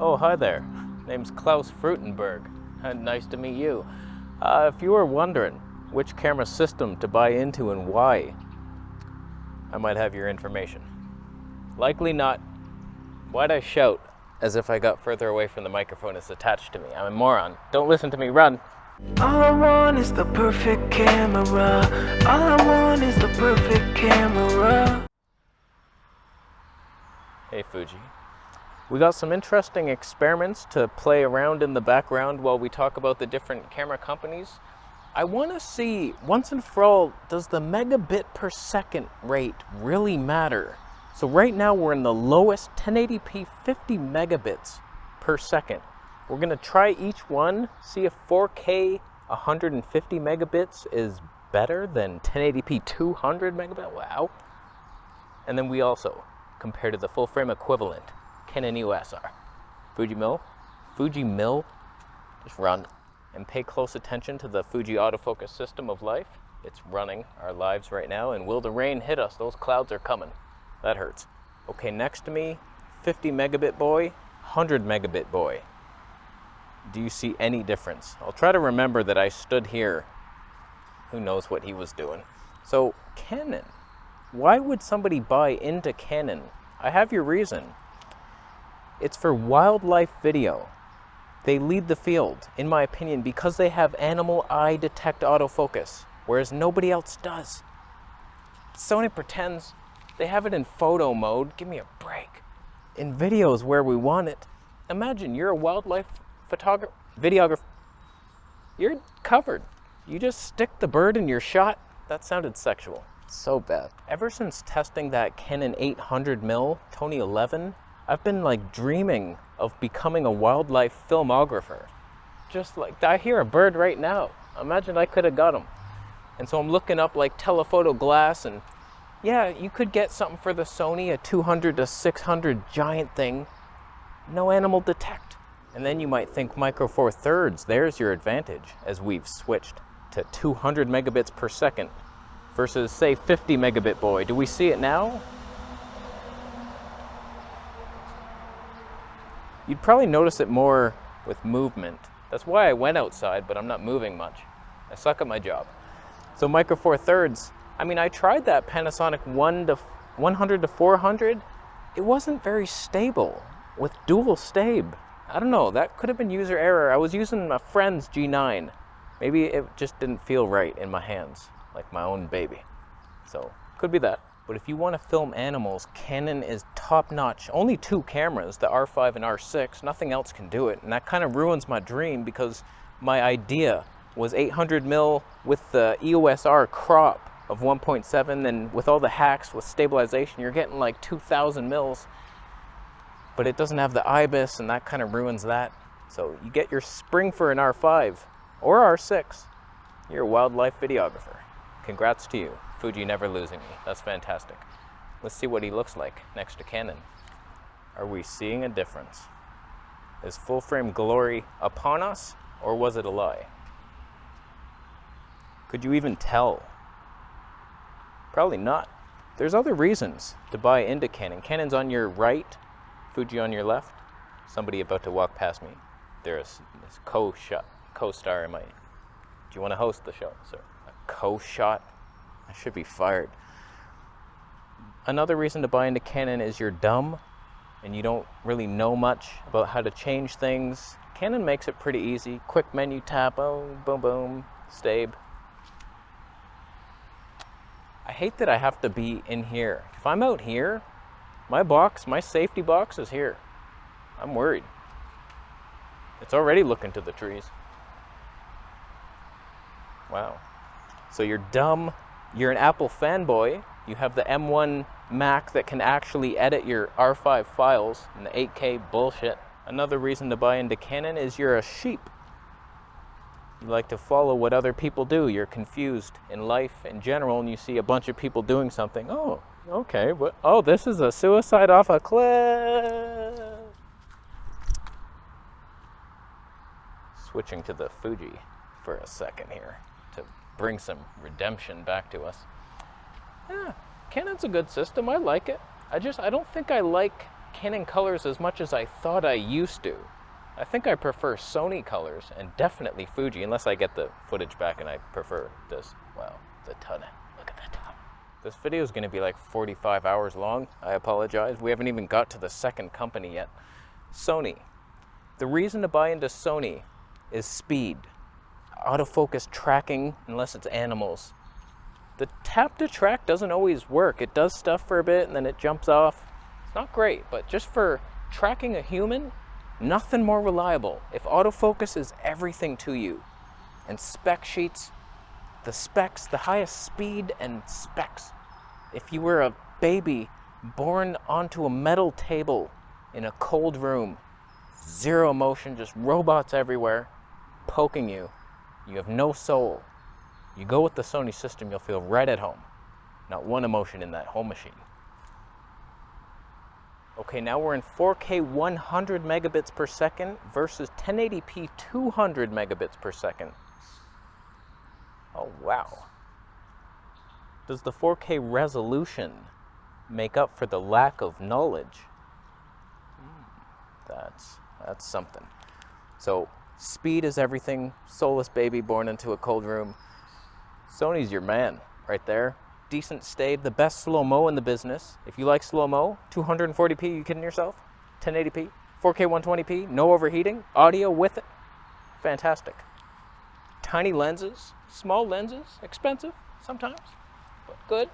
Oh, hi there. Name's Klaus Frutenberg. Nice to meet you. If you were wondering which camera system to buy into and why, I might have your information. Likely not. Why'd I shout as if I got further away from the microphone it's attached to me? I'm a moron. Don't listen to me, run. All I want is the perfect camera. All I want is the perfect camera. Hey, Fuji. We got some interesting experiments to play around in the background while we talk about the different camera companies. I want to see, once and for all, does the megabit per second rate really matter? So right now we're in the lowest 1080p 50 megabits per second. We're going to try each one, see if 4K 150 megabits is better than 1080p 200 megabit. Wow. And then we also compare to the full frame equivalent Canon EOS R. Fuji mill, just run. And pay close attention to the Fuji autofocus system of life. It's running our lives right now, and will the rain hit us? Those clouds are coming. That hurts. Okay, next to me, 50 megabit boy, 100 megabit boy. Do you see any difference? I'll try to remember that I stood here. Who knows what he was doing? So, Canon. Why would somebody buy into Canon? I have your reason. It's for wildlife video. They lead the field, in my opinion, because they have animal eye detect autofocus, whereas nobody else does. Sony pretends they have it in photo mode. Give me a break. In videos where we want it. Imagine you're a wildlife videographer. You're covered. You just stick the bird in your shot. That sounded sexual. So bad. Ever since testing that Canon 800mm Tony 11, I've been like dreaming of becoming a wildlife filmographer. Just like, I hear a bird right now. Imagine I could have got him. And so I'm looking up like telephoto glass, and yeah, you could get something for the Sony, a 200 to 600 giant thing. No animal detect. And then you might think micro four thirds, there's your advantage, as we've switched to 200 megabits per second versus say 50 megabit boy. Do we see it now? You'd probably notice it more with movement. That's why I went outside, but I'm not moving much. I suck at my job. So micro four thirds, I mean, I tried that Panasonic 100 to 400. It wasn't very stable with dual stab. I don't know, that could have been user error. I was using my friend's G9. Maybe it just didn't feel right in my hands, like my own baby. So, could be that. But if you want to film animals, Canon is top-notch. Only two cameras, the R5 and R6. Nothing else can do it. And that kind of ruins my dream because my idea was 800mm with the EOS R crop of 1.7, and with all the hacks with stabilization, you're getting like 2000 mils. But it doesn't have the IBIS, and that kind of ruins that. So you get your spring for an R5 or R6. You're a wildlife videographer. Congrats to you. Fuji never losing me. That's fantastic. Let's see what he looks like next to Canon. Are we seeing a difference? Is full frame glory upon us, or was it a lie? Could you even tell? Probably not. There's other reasons to buy into Canon. Canon's on your right, Fuji on your left. Somebody about to walk past me. There's this co-star in my... Do you want to host the show, sir? A co-shot? I should be fired. Another reason to buy into Canon is you're dumb and you don't really know much about how to change things. Canon makes it pretty easy. Quick menu tap, oh, boom, boom, stab. I hate that I have to be in here. If I'm out here, my safety box is here. I'm worried. It's already looking to the trees. Wow. So you're dumb. You're an Apple fanboy. You have the M1 Mac that can actually edit your R5 files and the 8K bullshit. Another reason to buy into Canon is you're a sheep. You like to follow what other people do. You're confused in life in general, and you see a bunch of people doing something. Oh, okay, but oh, this is a suicide off a cliff. Switching to the Fuji for a second here to bring some redemption back to us. Yeah, Canon's a good system. I like it. I don't think I like Canon colors as much as I thought I used to. I think I prefer Sony colors and definitely Fuji, unless I get the footage back and I prefer this. Wow, it's a ton. Look at that ton. This video is going to be like 45 hours long. I apologize. We haven't even got to the second company yet. Sony. The reason to buy into Sony is speed. Autofocus tracking, unless it's animals. The tap to track doesn't always work. It does stuff for a bit and then it jumps off. It's not great, but just for tracking a human, nothing more reliable. If autofocus is everything to you, and spec sheets, the specs, the highest speed and specs. If you were a baby born onto a metal table in a cold room, zero motion, just robots everywhere, poking you, you have no soul. You go with the Sony system, you'll feel right at home. Not one emotion in that whole machine. Okay, now we're in 4K 100 megabits per second versus 1080p 200 megabits per second. Oh, wow. Does the 4K resolution make up for the lack of knowledge? That's something. So, speed is everything. Soulless baby born into a cold room. Sony's your man right there. Decent stave, the best slow-mo in the business. If you like slow-mo, 240p, you kidding yourself? 1080p, 4K 120p, no overheating, audio with it. Fantastic. Tiny lenses, small lenses, expensive sometimes, but good.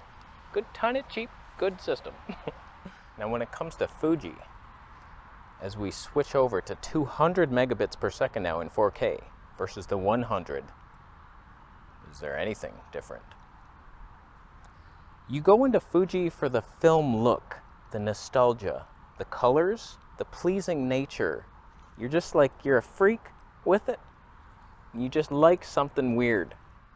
Good, tiny, cheap, good system. Now when it comes to Fuji, as we switch over to 200 megabits per second now in 4K versus the 100, is there anything different? You go into Fuji for the film look, the nostalgia, the colors, the pleasing nature. You're just like, you're a freak with it. You just like something weird.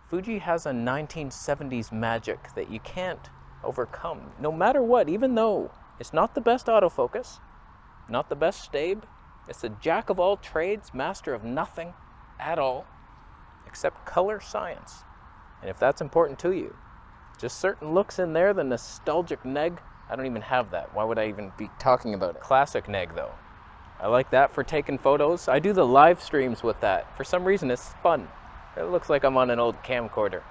Fuji has a 1970s magic that you can't overcome, no matter what, even though it's not the best autofocus, not the best stave. It's a jack of all trades, master of nothing at all, except color science. And if that's important to you, just certain looks in there, the nostalgic neg, I don't even have that. Why would I even be talking about it? Classic neg though. I like that for taking photos. I do the live streams with that. For some reason it's fun. It looks like I'm on an old camcorder.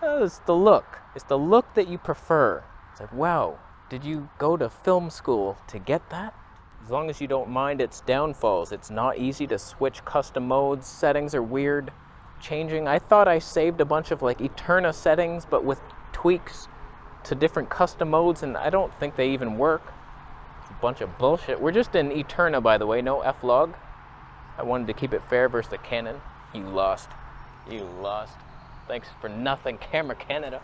It's the look. It's the look that you prefer. It's like, wow, did you go to film school to get that? As long as you don't mind its downfalls. It's not easy to switch custom modes. Settings are weird. Changing. I thought I saved a bunch of like Eterna settings, but with tweaks to different custom modes, and I don't think they even work. It's a bunch of bullshit. We're just in Eterna, by the way, no F-Log. I wanted to keep it fair versus the Canon. You lost. You lost. Thanks for nothing, Camera Canada.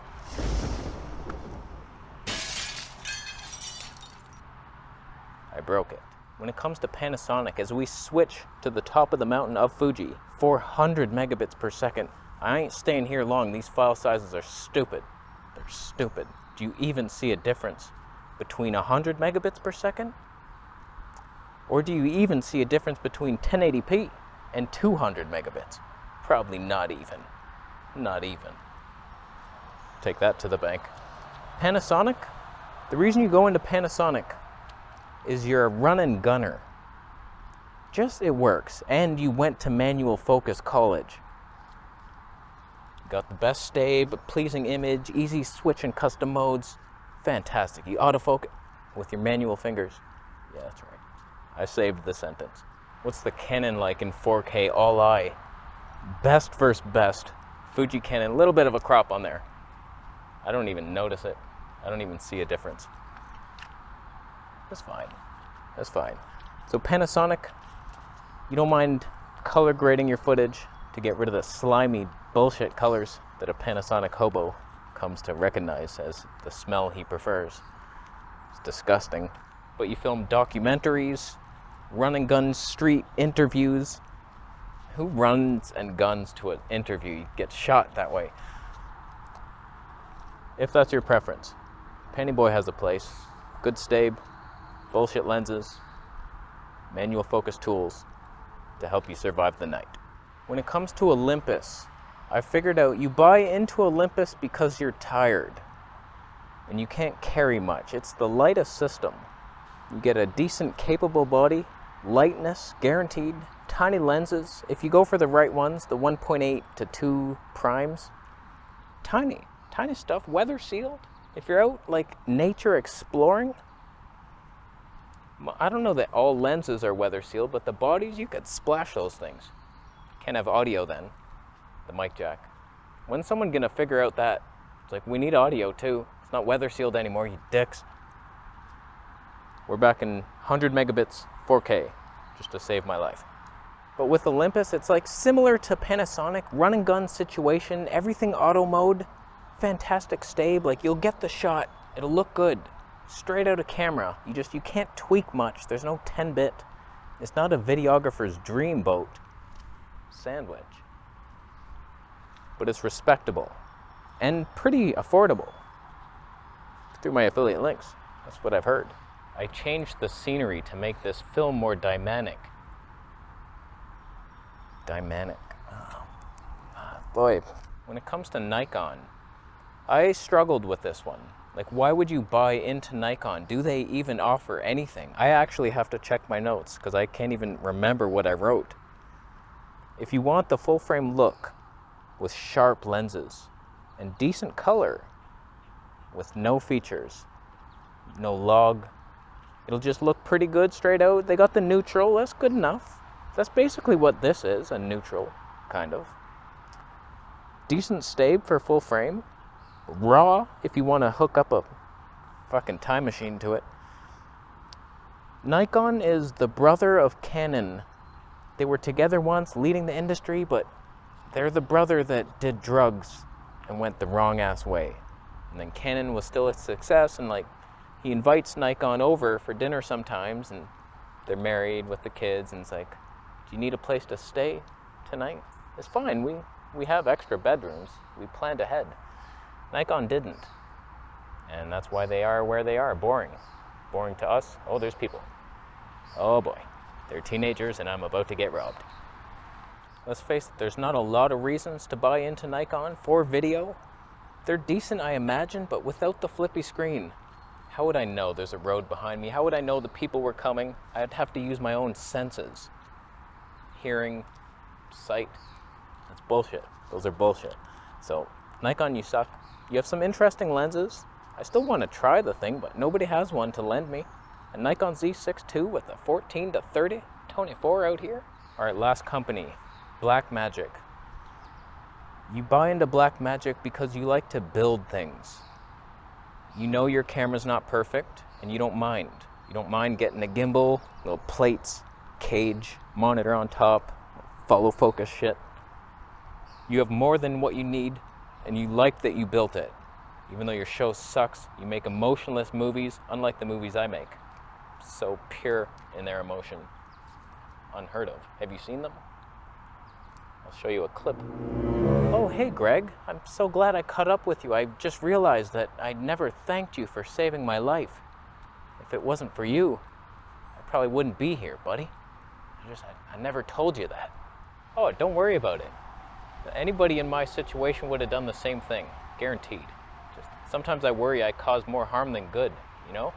I broke it. When it comes to Panasonic, as we switch to the top of the mountain of Fuji, 400 megabits per second. I ain't staying here long. These file sizes are stupid. They're stupid. Do you even see a difference between 100 megabits per second? Or do you even see a difference between 1080p and 200 megabits? Probably not even. Not even. Take that to the bank. Panasonic, the reason you go into Panasonic is you're a run and gunner. Just it works. And you went to manual focus college. Got the best stave, pleasing image, easy switch and custom modes. Fantastic. You autofocus with your manual fingers. Yeah, that's right. I saved the sentence. What's the Canon like in 4K all eye? Best versus best. Fuji Canon, a little bit of a crop on there. I don't even notice it. I don't even see a difference. That's fine. That's fine. So Panasonic, you don't mind color grading your footage to get rid of the slimy bullshit colors that a Panasonic hobo comes to recognize as the smell he prefers. It's disgusting. But you film documentaries, run and gun street interviews. Who runs and guns to an interview? You get shot that way. If that's your preference, Panny Boy has a place. Good stave, bullshit lenses, manual focus tools to help you survive the night. When it comes to Olympus, I figured out you buy into Olympus because you're tired and you can't carry much. It's the lightest system. You get a decent, capable body, lightness guaranteed, tiny lenses. If you go for the right ones, the 1.8 to 2 primes, tiny stuff, weather sealed. If you're out like nature exploring, I don't know that all lenses are weather sealed, but the bodies, you could splash those things. Can't have audio then, the mic jack. When's someone gonna figure out that? It's like, we need audio too. It's not weather sealed anymore, you dicks. We're back in 100 megabits 4K, just to save my life. But with Olympus, it's like similar to Panasonic, run and gun situation, everything auto mode, fantastic stabe, like you'll get the shot, it'll look good, straight out of camera. You can't tweak much, there's no 10-bit. It's not a videographer's dream boat sandwich. But it's respectable and pretty affordable. Through my affiliate links, that's what I've heard. I changed the scenery to make this film more dynamic. Boy, when it comes to Nikon, I struggled with this one. Like, why would you buy into Nikon? Do they even offer anything? I actually have to check my notes because I can't even remember what I wrote. If you want the full frame look with sharp lenses and decent color with no features, no log, it'll just look pretty good straight out. They got the neutral, that's good enough. That's basically what this is, a neutral, kind of. Decent stabe for full frame. Raw, if you want to hook up a fucking time machine to it. Nikon is the brother of Canon. They were together once, leading the industry, but they're the brother that did drugs and went the wrong ass way. And then Canon was still a success, and like, he invites Nikon over for dinner sometimes, and they're married with the kids, and it's like, do you need a place to stay tonight? It's fine, we have extra bedrooms. We planned ahead. Nikon didn't. And that's why they are where they are, boring. Boring to us. Oh, there's people. Oh boy, they're teenagers and I'm about to get robbed. Let's face it, there's not a lot of reasons to buy into Nikon for video. They're decent, I imagine, but without the flippy screen, how would I know there's a road behind me? How would I know the people were coming? I'd have to use my own senses. Hearing, sight, that's bullshit. Those are bullshit. So, Nikon, you suck. You have some interesting lenses. I still want to try the thing, but nobody has one to lend me. A Nikon Z6 II with a 14 to 30 24 out here. All right, last company, Blackmagic. You buy into Blackmagic because you like to build things. You know your camera's not perfect, and you don't mind. You don't mind getting a gimbal, little plates, cage, monitor on top, follow focus shit. You have more than what you need, and you like that you built it. Even though your show sucks, you make emotionless movies, unlike the movies I make. So pure in their emotion. Unheard of. Have you seen them? I'll show you a clip. Oh, hey Greg, I'm so glad I caught up with you. I just realized that I never thanked you for saving my life. If it wasn't for you, I probably wouldn't be here, buddy. I never told you that. Oh, don't worry about it. Anybody in my situation would have done the same thing, guaranteed. Just sometimes I worry I cause more harm than good, you know?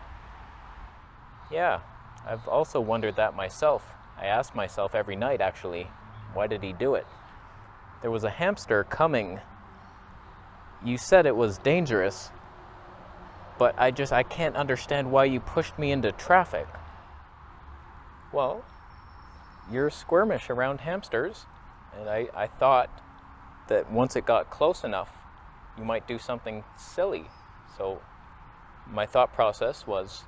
Yeah, I've also wondered that myself. I ask myself every night, actually, why did he do it? There was a hamster coming. You said it was dangerous, but I can't understand why you pushed me into traffic. Well, you're squirmish around hamsters, and I thought that once it got close enough, you might do something silly. So my thought process was,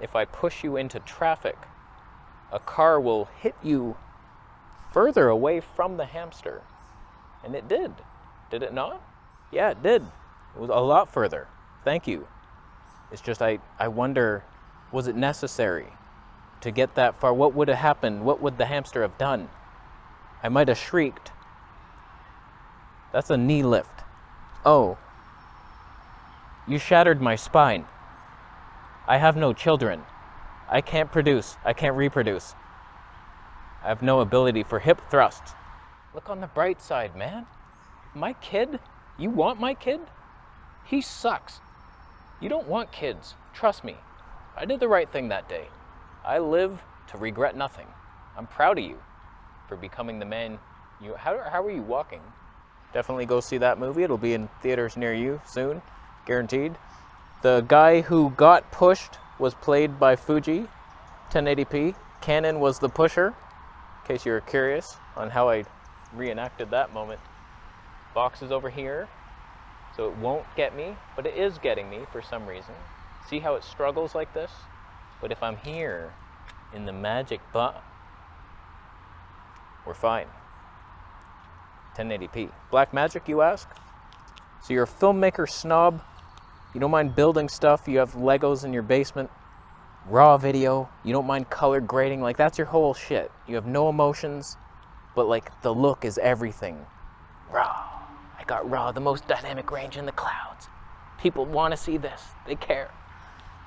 if I push you into traffic, a car will hit you further away from the hamster. And it did. Did it not? Yeah, it did. It was a lot further. Thank you. It's just I wonder, was it necessary to get that far? What would have happened? What would the hamster have done? I might have shrieked. That's a knee lift. Oh. You shattered my spine. I have no children. I can't produce. I can't reproduce. I have no ability for hip thrusts. Look on the bright side, man. My kid? You want my kid? He sucks. You don't want kids. Trust me. I did the right thing that day. I live to regret nothing. I'm proud of you for becoming the man you... How are you walking? Definitely go see that movie. It'll be in theaters near you soon, guaranteed. The guy who got pushed was played by Fuji, 1080p. Canon was the pusher, in case you were curious on how I reenacted that moment. Box is over here, so it won't get me, but it is getting me for some reason. See how it struggles like this? But if I'm here in the Magic button, we're fine. 1080p. Blackmagic, you ask? So you're a filmmaker snob, you don't mind building stuff, you have Legos in your basement, raw video, you don't mind color grading, like that's your whole shit. You have no emotions, but like the look is everything. Raw. I got raw, the most dynamic range in the clouds. People want to see this, they care.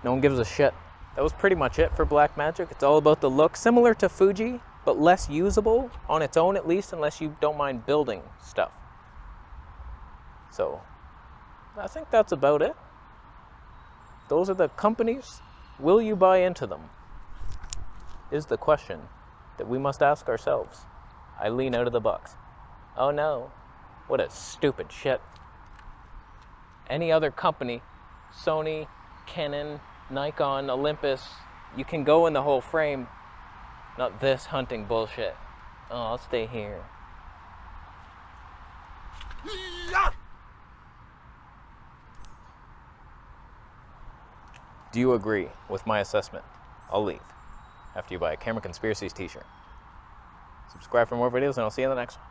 No one gives a shit. That was pretty much it for Blackmagic. It's all about the look, similar to Fuji, but less usable on its own at least, unless you don't mind building stuff. So, I think that's about it. Those are the companies. Will you buy into them? Is the question that we must ask ourselves. I lean out of the box. Oh no, what a stupid shit. Any other company, Sony, Canon, Nikon, Olympus, you can go in the whole frame. Not this hunting bullshit. Oh, I'll stay here. Do you agree with my assessment? I'll leave after you buy a Camera Conspiracies t-shirt. Subscribe for more videos and I'll see you in the next one.